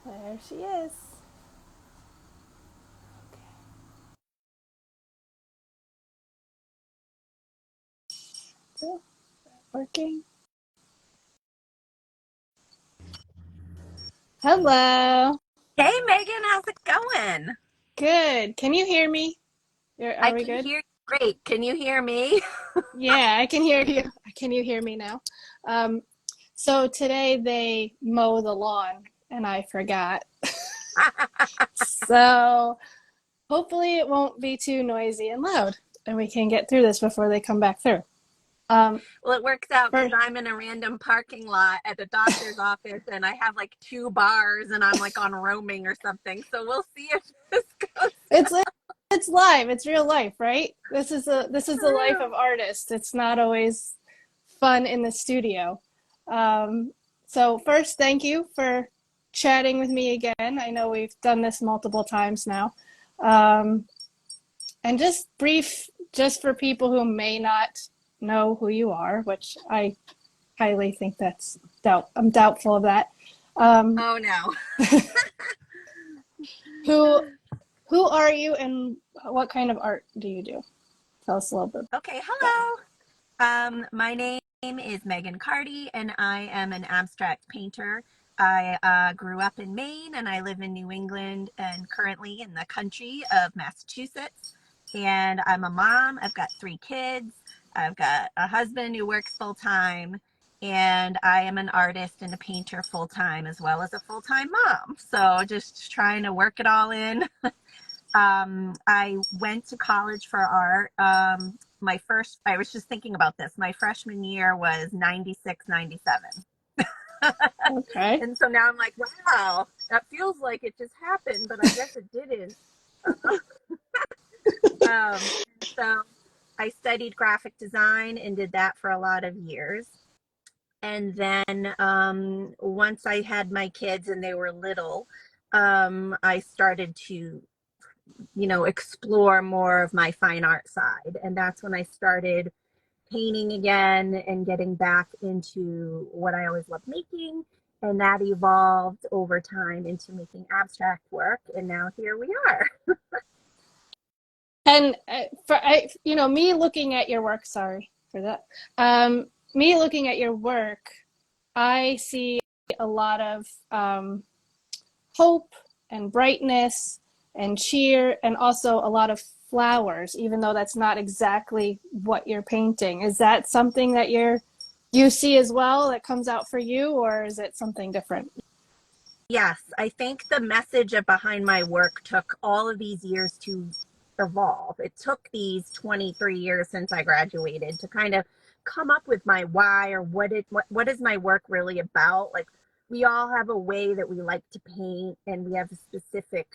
There she is. Okay. Working. Hello. Hey Megan, how's it going? Good. Can you hear me? I Are we can good? hear you great. Can you hear me? Yeah, I can hear you. Can you hear me now? Um, so today they mow the lawn and I forgot. So hopefully it won't be too noisy and loud and we can get through this before they come back through. Um, Well, it works out because for, I'm in a random parking lot at the doctor's office and I have like two bars and I'm like on roaming or something. So we'll see if this goes it's it's live. It's real life, right? This is the life through. of artists. It's not always fun in the studio. Um, so first, thank you for chatting with me again. I know we've done this multiple times now. Um, and just brief, just for people who may not know who you are, which I highly think I'm doubtful of that. Um, Oh no. who who are you and what kind of art do you do? Tell us a little bit Okay, about you. hello. My name is Megan Carty and I am an abstract painter. I grew up in Maine and I live in New England and currently in the country of Massachusetts. And I'm a mom. I've got three kids. I've got a husband who works full time. And I am an artist and a painter full time as well as a full time mom. So just trying to work it all in. I went to college for art. I was just thinking about this. My freshman year was 96, 97. Okay. And so now I'm like, wow, that feels like it just happened, but I guess it didn't. So I studied graphic design and did that for a lot of years. And then once I had my kids and they were little, I started to explore more of my fine art side. And that's when I started painting again and getting back into what I always loved making. And that evolved over time into making abstract work. And now here we are. And me looking at your work. Sorry for that. Me looking at your work, I see a lot of hope and brightness and cheer, and also a lot of flowers. Even though that's not exactly what you're painting, is that something that you see as well that comes out for you, or is it something different? Yes, I think the message behind my work took all of these years to evolve. It took these 23 years since I graduated to kind of come up with my why or what is my work really about. Like we all have a way that we like to paint and we have a specific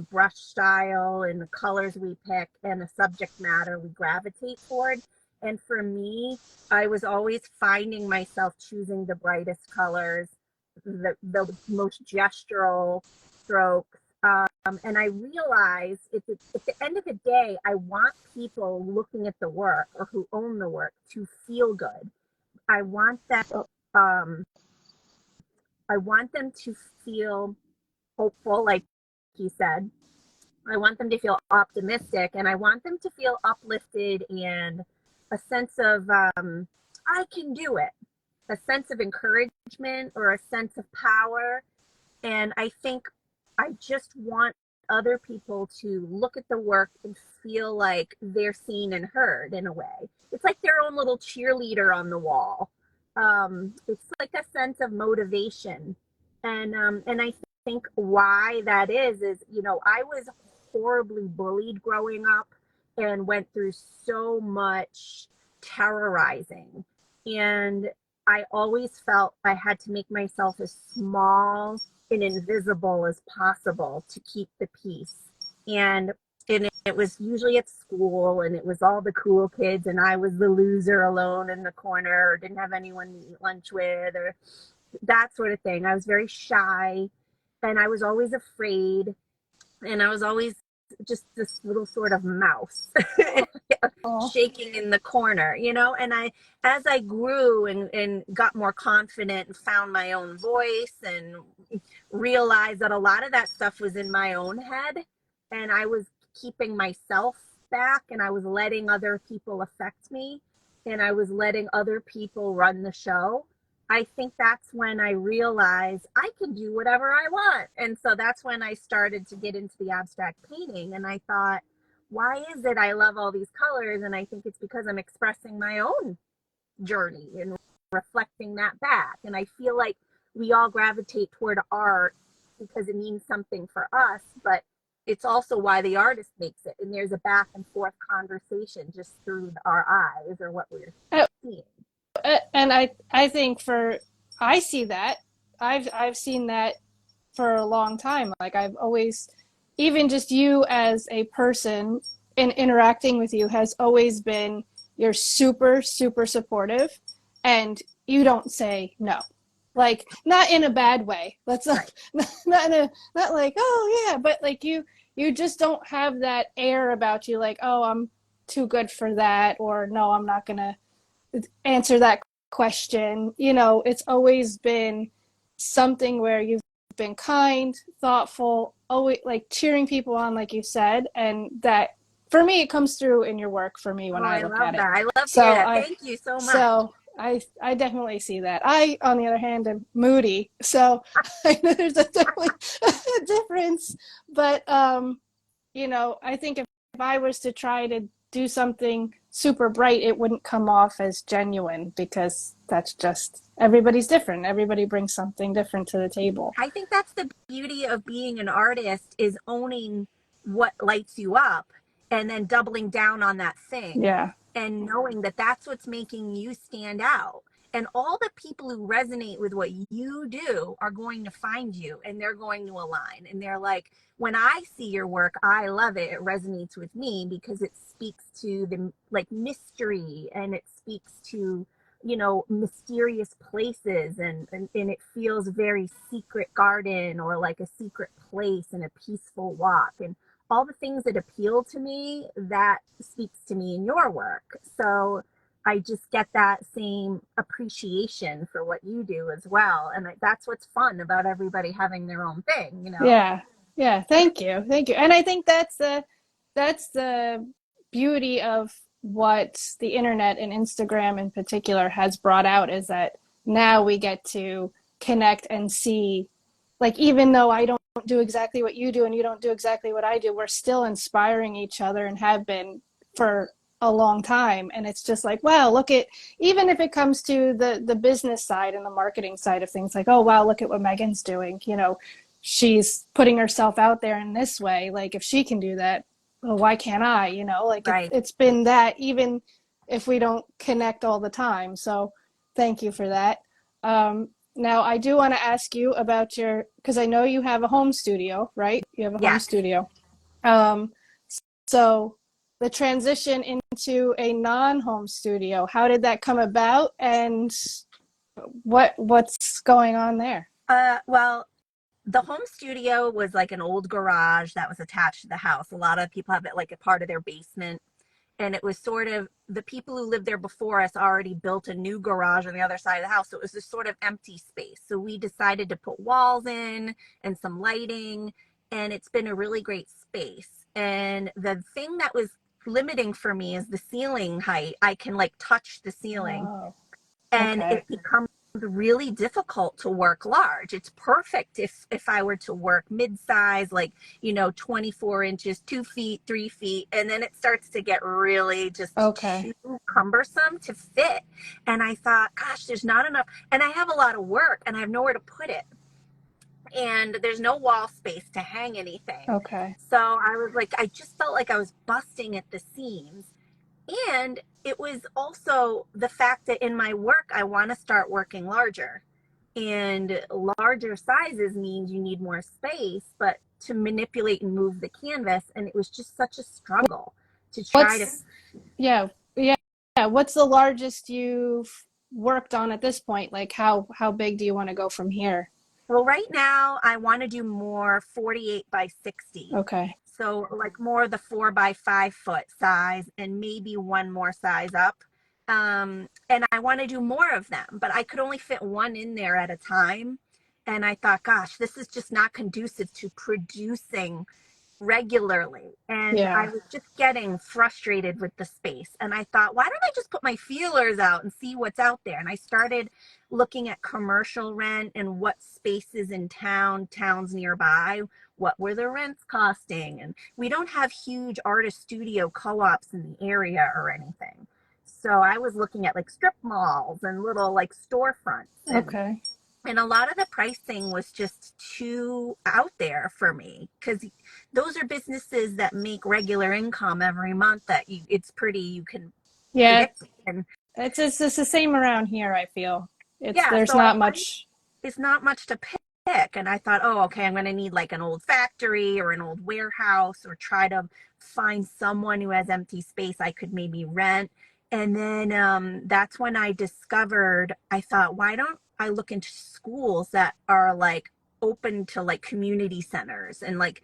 brush style and the colors we pick and the subject matter we gravitate toward. And for me, I was always finding myself choosing the brightest colors, the most gestural strokes. And I realize at the end of the day, I want people looking at the work or who own the work to feel good. I want them, um, I want them to feel hopeful, like you said. I want them to feel optimistic and I want them to feel uplifted and a sense of, I can do it, a sense of encouragement or a sense of power. And I think I just want other people to look at the work and feel like they're seen and heard in a way. It's like their own little cheerleader on the wall. It's like a sense of motivation. And I think why that is, I was horribly bullied growing up and went through so much terrorizing. And I always felt I had to make myself as small and invisible as possible to keep the peace. And it was usually at school and it was all the cool kids and I was the loser alone in the corner or didn't have anyone to eat lunch with or that sort of thing. I was very shy and I was always afraid and I was always just this little sort of mouse Oh, shaking in the corner, you know? And as I grew and got more confident and found my own voice and realized that a lot of that stuff was in my own head and I was keeping myself back and I was letting other people affect me and I was letting other people run the show. I think that's when I realized I can do whatever I want. And so that's when I started to get into the abstract painting. And I thought, why is it I love all these colors? And I think it's because I'm expressing my own journey and reflecting that back. And I feel like we all gravitate toward art because it means something for us, but it's also why the artist makes it. And there's a back and forth conversation just through our eyes or what we're seeing. and I think for I see that I've seen that for a long time. Like I've always, even just you as a person in interacting with you has always been, you're super supportive, and you don't say no, like not in a bad way. Let's not Right. not in a, not like oh yeah, but like you just don't have that air about you, like oh I'm too good for that, or no I'm not gonna answer that question. You know, it's always been something where you've been kind, thoughtful, always like cheering people on, like you said, and that for me it comes through in your work for me Oh, when I I look at love it. that. I love to hear So that. I Thank you so much. so I definitely see that. I, on the other hand, am moody, so I know there's a definitely a difference. But you know, I think if I was to try to do something super bright, it wouldn't come off as genuine because that's just everybody's different. Everybody brings something different to the table. I think that's the beauty of being an artist is owning what lights you up and then doubling down on that thing Yeah. and knowing that that's what's making you stand out. And all the people who resonate with what you do are going to find you and they're going to align. And they're like, when I see your work, I love it. It resonates with me because it speaks to the like mystery and it speaks to mysterious places and it feels very secret garden or like a secret place and a peaceful walk and all the things that appeal to me that speaks to me in your work. So I just get that same appreciation for what you do as well. And that's what's fun about everybody having their own thing. Yeah. Yeah. Thank you. Thank you. And I think that's the beauty of what the internet and Instagram in particular has brought out, is that now we get to connect and see, like even though I don't do exactly what you do and you don't do exactly what I do, we're still inspiring each other and have been for a long time. And it's just like, wow, look at, even if it comes to the business side and the marketing side of things, like, oh wow, look at what Megan's doing. You know, she's putting herself out there in this way. Like if she can do that, well, why can't I? You know, like Right. it's been that, even if we don't connect all the time. So thank you for that. Now I do want to ask you about your, because I know you have a home studio, right? You have a home Yes. studio. Um, so the transition into a non-home studio, how did that come about, and what's going on there? Well, the home studio was like an old garage that was attached to the house. A lot of people have it like a part of their basement. And it was sort of the people who lived there before us already built a new garage on the other side of the house. So it was this sort of empty space. So we decided to put walls in and some lighting, and it's been a really great space. And the thing that was limiting for me is the ceiling height. I can like touch the ceiling Oh, and okay. it becomes really difficult to work large. It's perfect if I were to work mid-size, like 24 inches, 2 feet, 3 feet, and then it starts to get really just Okay. too cumbersome to fit. And I thought, gosh, there's not enough, and I have a lot of work, and I have nowhere to put it, and there's no wall space to hang anything. Okay. So I was like, I just felt like I was busting at the seams. And it was also the fact that in my work, I want to start working larger. And larger sizes means you need more space, but to manipulate and move the canvas. And it was just such a struggle to try to. What's yeah, yeah, yeah. What's the largest you've worked on at this point? Like how big do you want to go from here? Well, right now, I want to do more 48 by 60. Okay. So like more the 4 by 5 foot size and maybe one more size up. And I want to do more of them, but I could only fit one in there at a time. And I thought, gosh, this is just not conducive to producing regularly. And I Yeah. was just getting frustrated with the space. And I thought, why don't I just put my feelers out and see what's out there? And I started looking at commercial rent and what spaces in towns nearby, what were the rents costing. And we don't have huge artist studio co-ops in the area or anything. So I was looking at like strip malls and little like storefronts, Okay. and a lot of the pricing was just too out there for me, because those are businesses that make regular income every month that it's pretty, you can Yeah, predict. And it's the same around here, I feel. It's yeah, there's so I not wanted, much. it's not much to pick. And I thought, oh, okay, I'm going to need like an old factory or an old warehouse, or try to find someone who has empty space I could maybe rent. And then that's when I discovered, I thought, why don't I look into schools that are like open to like community centers and like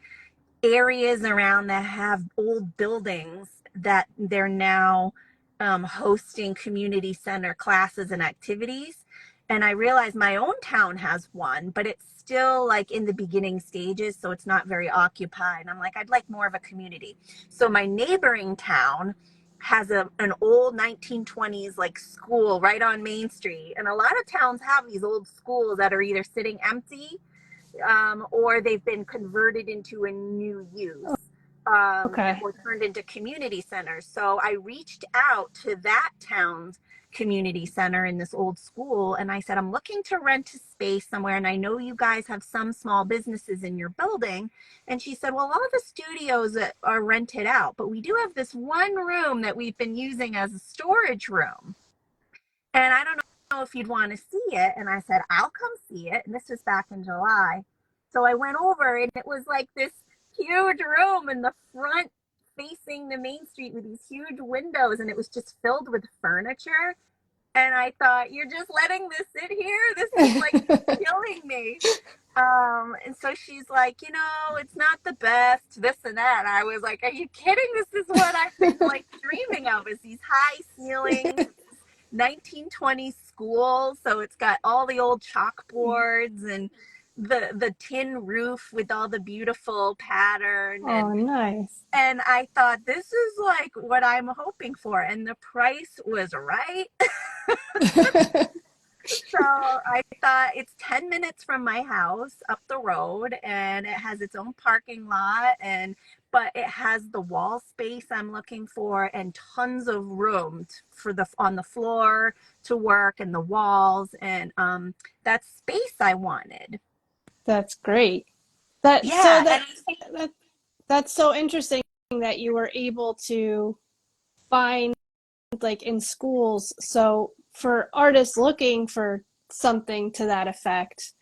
areas around that have old buildings that they're now hosting community center classes and activities. And I realized my own town has one, but it's still like in the beginning stages, so it's not very occupied. I'm like, I'd like more of a community. So my neighboring town has an old 1920s like school right on Main Street. And a lot of towns have these old schools that are either sitting empty, or they've been converted into a new use, Okay. or turned into community centers. So I reached out to that town's community center in this old school, and I said, I'm looking to rent a space somewhere, and I know you guys have some small businesses in your building. And she said, well, all the studios that are rented out, but we do have this one room that we've been using as a storage room, and I don't know if you'd want to see it. And I said, I'll come see it. And this was back in July. So I went over, and it was like this huge room in the front facing the main street with these huge windows, and it was just filled with furniture. And I thought, you're just letting this sit here? This is like killing me. And so she's like, it's not the best, this and that. And I was like, are you kidding? This is what I've been like dreaming of, is these high ceilings, 1920s school. So it's got all the old chalkboards and the tin roof with all the beautiful pattern. and Oh, nice. and I thought, this is like what I'm hoping for, and the price was right. So I thought, it's 10 minutes from my house up the road, and it has its own parking lot, but it has the wall space I'm looking for, and tons of room for the on the floor to work, and the walls, and that space I wanted. That's great. That so Yeah, and that I think, that that's so interesting that you were able to find like in schools. So for artists looking for something to that effect,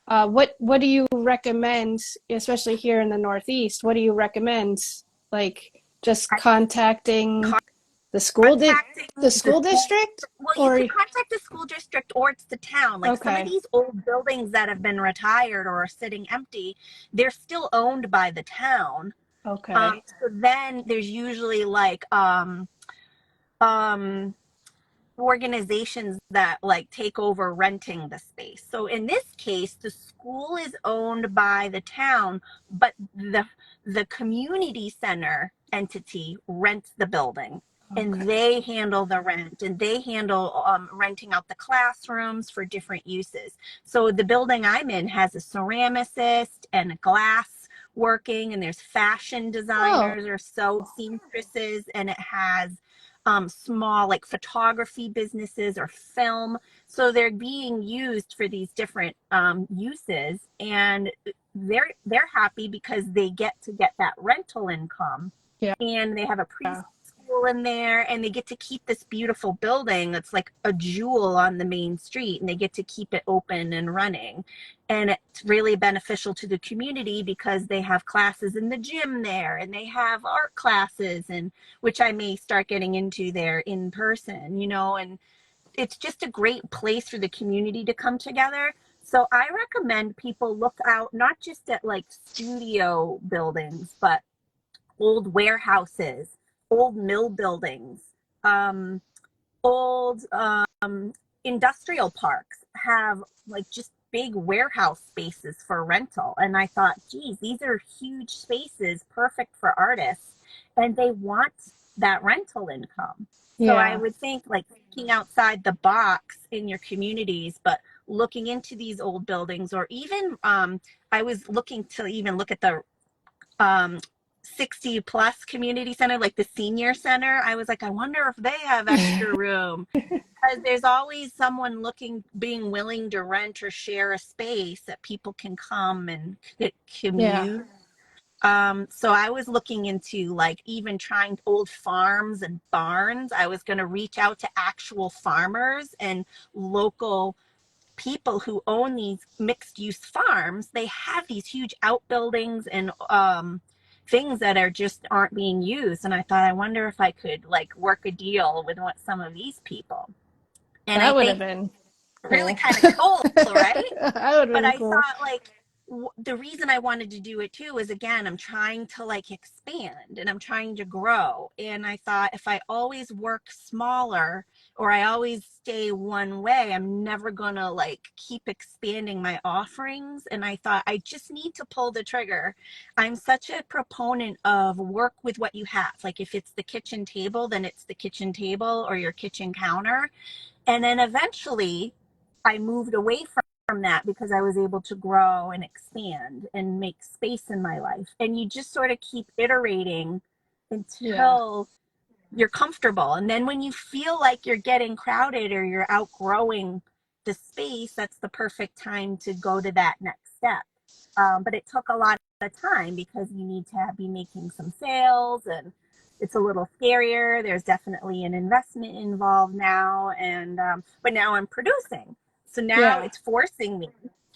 what do you recommend, especially here in the Northeast? What do you recommend? Like just contacting the contacting the the school school. district, Well, you or could contact the school district, or it's the town. Like some of okay, these old buildings that have been retired or are sitting empty, they're still owned by the town. okay, So then there's usually like um, organizations that like take over renting the space. So in this case, the school is owned by the town, but the community center entity rents the building, and okay. they handle the rent, and they handle renting out the classrooms for different uses. So the building I'm in has a ceramicist and a glass working, and there's fashion Oh, designers or seamstresses, and it has small like photography businesses or film. So they're being used for these different uses, and they're happy because they get that rental income, yeah. and they have a preschool in there, and they get to keep this beautiful building that's like a jewel on the main street, and they get to keep it open and running. And it's really beneficial to the community because they have classes in the gym there, and they have art classes, and which I may start getting into there in person, and it's just a great place for the community to come together. So I recommend people look out not just at like studio buildings, but old warehouses, old mill buildings, um, old industrial parks have like just big warehouse spaces for rental. And I thought, geez, these are huge spaces, perfect for artists, and they want that rental income. So I Yeah. would think like thinking outside the box in your communities, but looking into these old buildings, or even I was looking to even look at the um, 60 plus community center, like the senior center. I was like, I wonder if they have extra room, because there's always someone looking, being willing to rent or share a space that people can come and Yeah. commute. So I was looking into like even trying old farms and barns. I was going to reach out to actual farmers and local people who own these mixed use farms. They have these huge outbuildings and things that are just aren't being used. And I thought, I wonder if I could like work a deal with what some of these people. And I That would have think been really cool. kind of cool, right? That would have But been I cool. thought like the reason I wanted to do it too is, again, I'm trying to like expand and I'm trying to grow. And I thought if I always work smaller or I always stay one way, I'm never gonna like keep expanding my offerings. And I thought I just need to pull the trigger. I'm such a proponent of work with what you have. Like if it's the kitchen table, then it's the kitchen table or your kitchen counter. And then eventually I moved away from that because I was able to grow and expand and make space in my life. And you just sort of keep iterating Yeah. until you're comfortable. And then when you feel like you're getting crowded or you're outgrowing the space, that's the perfect time to go to that next step. But it took a lot of time because you need to be making some sales, and it's a little scarier. There's definitely an investment involved now. And but now I'm producing. So now Yeah. it's forcing me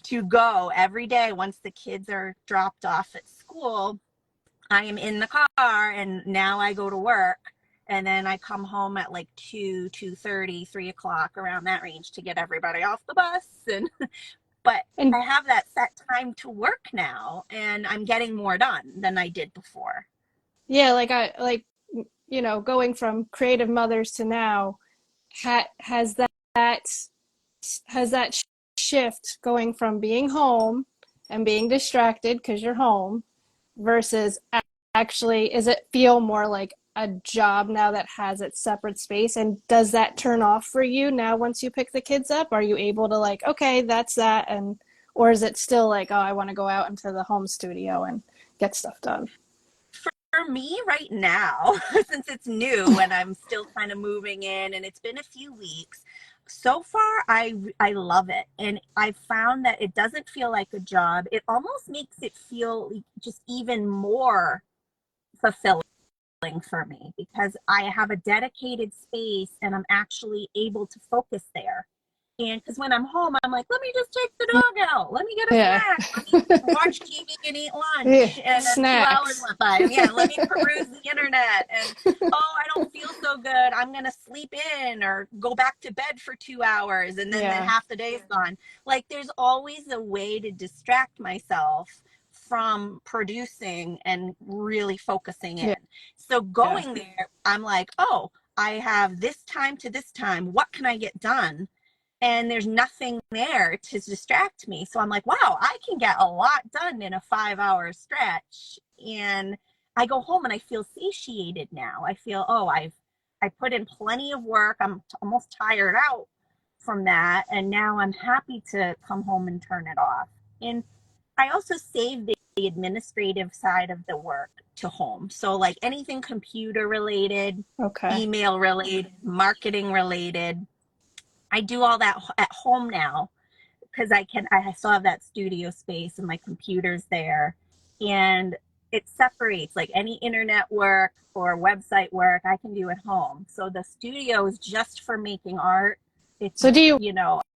to go every day once the kids are dropped off at school. I am in the car and now I go to work, and then I come home at like 2:30, 3 o'clock, around that range, to get everybody off the bus. And but And I have that set time to work now, and I'm getting more done than I did before. yeah, like I like going from creative mothers to now, has that has that shift going from being home and being distracted because you're home versus actually, is it feel more like a job now that has its separate space? And does that turn off for you now once you pick the kids up? Are you able to like, okay, that's that, and or is it still like, oh, I want to go out into the home studio and get stuff done? For me right now, since it's new and I'm still kind of moving in and it's been a few weeks, so far I love it. And I found that it doesn't feel like a job. It almost makes it feel just even more fulfilling for me because I have a dedicated space and I'm actually able to focus there. And because when I'm home, I'm like, let me just take the dog out. Let me get a Yeah. snack. Let me watch TV and eat Yeah. lunch. And then 2 hours Snacks. went by. Yeah, let me peruse the internet. And oh, I don't feel so good. I'm going to sleep in or go back to bed for 2 hours. And then Yeah. half the day is gone. Like there's always a way to distract myself from producing and really focusing in. Yeah. So Yeah. going there, I'm like, oh, I have this time to this time. What can I get done? And there's nothing there to distract me. So I'm like, wow, I can get a lot done in a 5 hour stretch. And I go home and I feel satiated now. I feel, oh, I put in plenty of work. I'm almost tired out from that. And now I'm happy to come home and turn it off. And I also save the administrative side of the work to home. So like anything computer related, Okay. email related, marketing related, I do all that at home now because I still have that studio space and my computer's there. And it separates like any internet work or website work I can do at home. So the studio is just for making art. It's, So do you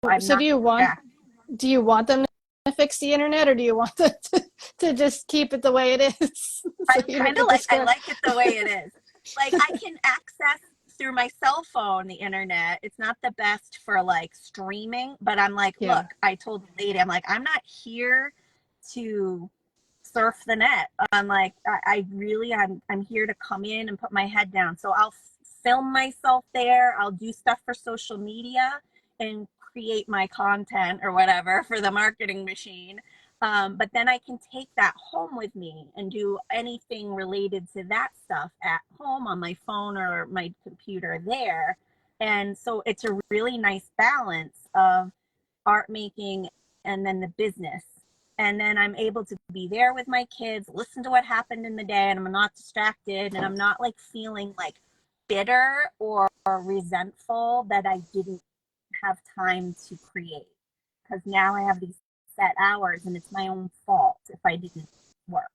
I'm so not do you want distracted. do you want them to fix the internet, or do you want them to just keep it the way it is so I'm you don't kind of get like, I distracted? like it the way it is. Like I can access through my cell phone the internet. It's not the best for like streaming, but I'm like, look, Yeah. I told the lady, I'm like, I'm not here to surf the net. I'm like, I really, I'm here to come in and put my head down. So I'll film myself there. I'll do stuff for social media and create my content or whatever for the marketing machine. But then I can take that home with me and do anything related to that stuff at home on my phone or my computer there. And so it's a really nice balance of art making and then the business. And then I'm able to be there with my kids, listen to what happened in the day, and I'm not distracted, and I'm not like feeling like bitter or resentful that I didn't have time to create. Because now I have these set hours and it's my own fault if I didn't work.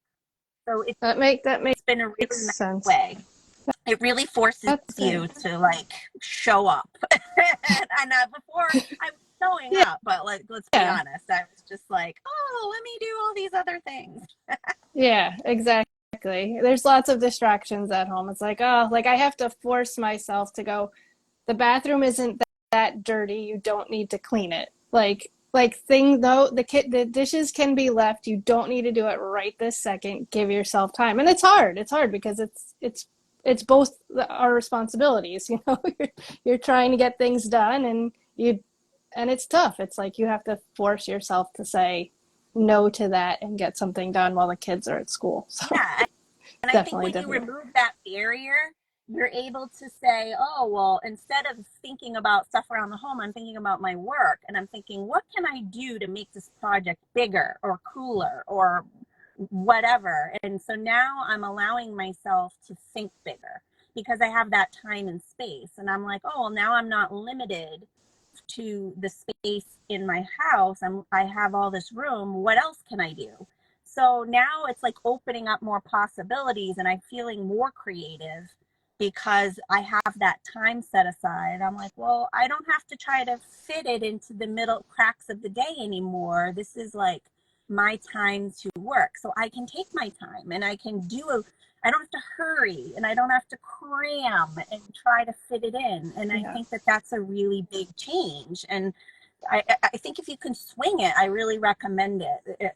So That it's been a makes really nice sense. way. It really forces That's great. you to like show up. And before I was showing Yeah. up, but like let's be Yeah. honest, I was just like, oh, let me do all these other things. Yeah, exactly. There's lots of distractions at home. It's like, oh, like I have to force myself to go, the bathroom isn't that dirty. You don't need to clean it. Like thing though, the dishes can be left. You don't need to do it right this second. Give yourself time. And it's hard. It's hard because it's both our responsibilities, you know. You're trying to get things done and it's tough. It's like you have to force yourself to say no to that and get something done while the kids are at school. So Yeah, and I think definitely when you difficult. remove that barrier, you're able to say, oh, well, instead of thinking about stuff around the home, I'm thinking about my work. And I'm thinking, what can I do to make this project bigger or cooler or whatever? And so now I'm allowing myself to think bigger because I have that time and space. And I'm like, oh, well, now I'm not limited to the space in my house. I have all this room. What else can I do? So now it's like opening up more possibilities and I'm feeling more creative because I have that time set aside. I'm like, well, I don't have to try to fit it into the middle cracks of the day anymore. This is like my time to work. So I can take my time and I don't have to hurry and I don't have to cram and try to fit it in. And I Yeah. think that that's a really big change. And I think if you can swing it, I really recommend it.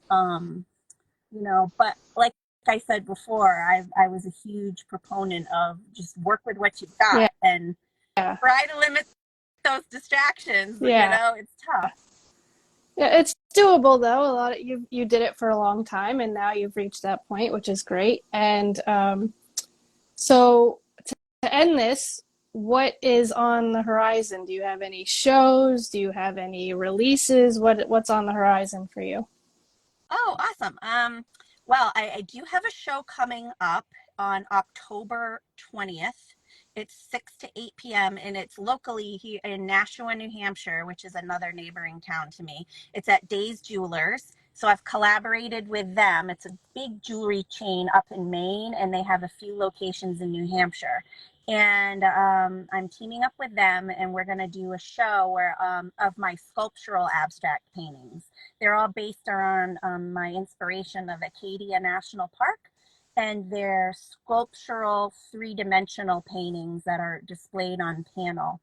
But like I said before, I was a huge proponent of just work with what you've Yeah. got and Yeah. try to limit those distractions. Yeah. It's tough. Yeah, it's doable though. A lot of you did it for a long time and now you've reached that point, which is great. And so to end this, what is on the horizon? Do you have any shows? Do you have any releases? What's on the horizon for you? Oh, awesome. Well, I do have a show coming up on October 20th. It's 6 to 8 p.m. and it's locally here in Nashua, New Hampshire, which is another neighboring town to me. It's at Days Jewelers. So I've collaborated with them. It's a big jewelry chain up in Maine, and they have a few locations in New Hampshire. And I'm teaming up with them, and we're going to do a show of my sculptural abstract paintings. They're all based around my inspiration of Acadia National Park, and they're sculptural three-dimensional paintings that are displayed on panel.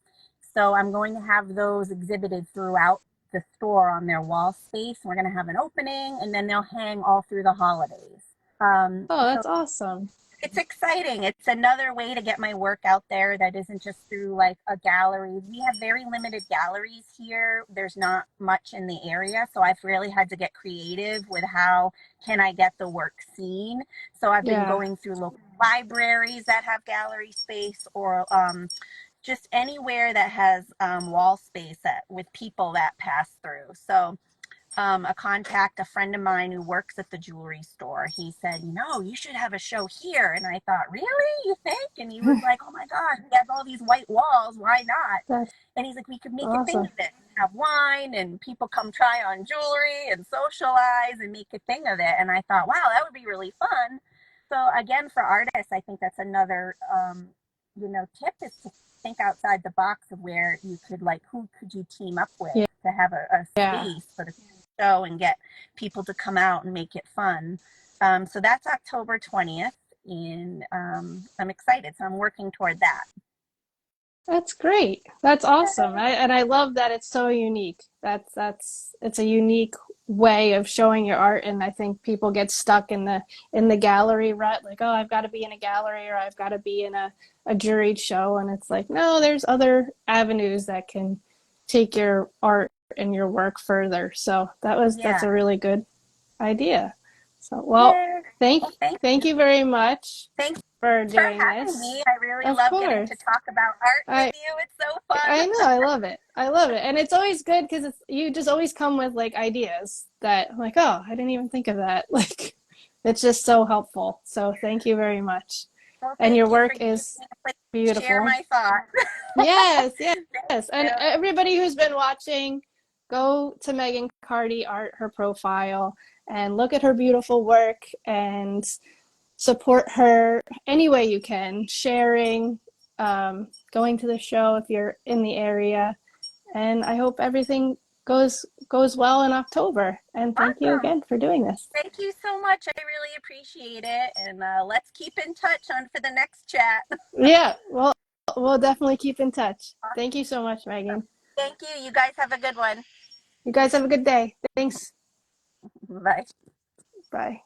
So I'm going to have those exhibited throughout the store on their wall space. We're going to have an opening, and then they'll hang all through the holidays. Oh, So that's awesome. it's exciting. It's another way to get my work out there that isn't just through like a gallery. We have very limited galleries here. There's not much in the area, so I've really had to get creative with how can I get the work seen. So I've been Yeah. going through local libraries that have gallery space or just anywhere that has wall space with people that pass through. So a friend of mine who works at the jewelry store. He said, you should have a show here. And I thought, really? You think? And he was like, oh my God, he has all these white walls. Why not? That's And he's like, we could make a thing awesome. of it. Have wine and people come try on jewelry and socialize and make a thing of it. And I thought, wow, that would be really fun. So again, for artists, I think that's another, tip is to think outside the box of where you could like, who could you team up with Yeah. to have a Yeah. space for the show and get people to come out and make it fun. So that's October 20th, and I'm excited. So I'm working toward that. That's great. That's awesome. And I love that it's so unique. It's a unique way of showing your art, and I think people get stuck in the gallery rut, like, oh, I've got to be in a gallery or I've got to be in a juried show, and it's like, no, there's other avenues that can take your art and your work further. So that's Yeah. a really good idea. So, well, Yeah. thank Well, thank thank you. you very much Thanks for for doing having this. me. I really Of love getting to course. talk about art with I you. It's so I know, fun. I love it. I love it. And it's always good because it's you just always come with like ideas that I'm like, oh, I didn't even think of that. Like it's just so helpful. So thank you very much. Well, And your thank you for work giving is me a place to share beautiful. my thoughts. Yes, yes, Thank yes. And you. everybody who's been watching, go to Megan Carty Art, her profile, and look at her beautiful work and support her any way you can, sharing, going to the show if you're in the area. And I hope everything goes well in October. And thank you Awesome. again for doing this. Thank you so much. I really appreciate it. And let's keep in touch on for the next chat. Yeah, well, we'll definitely keep in touch. Thank you so much, Awesome. Megan. Thank you. You guys have a good one. You guys have a good day. Thanks. Bye. Bye.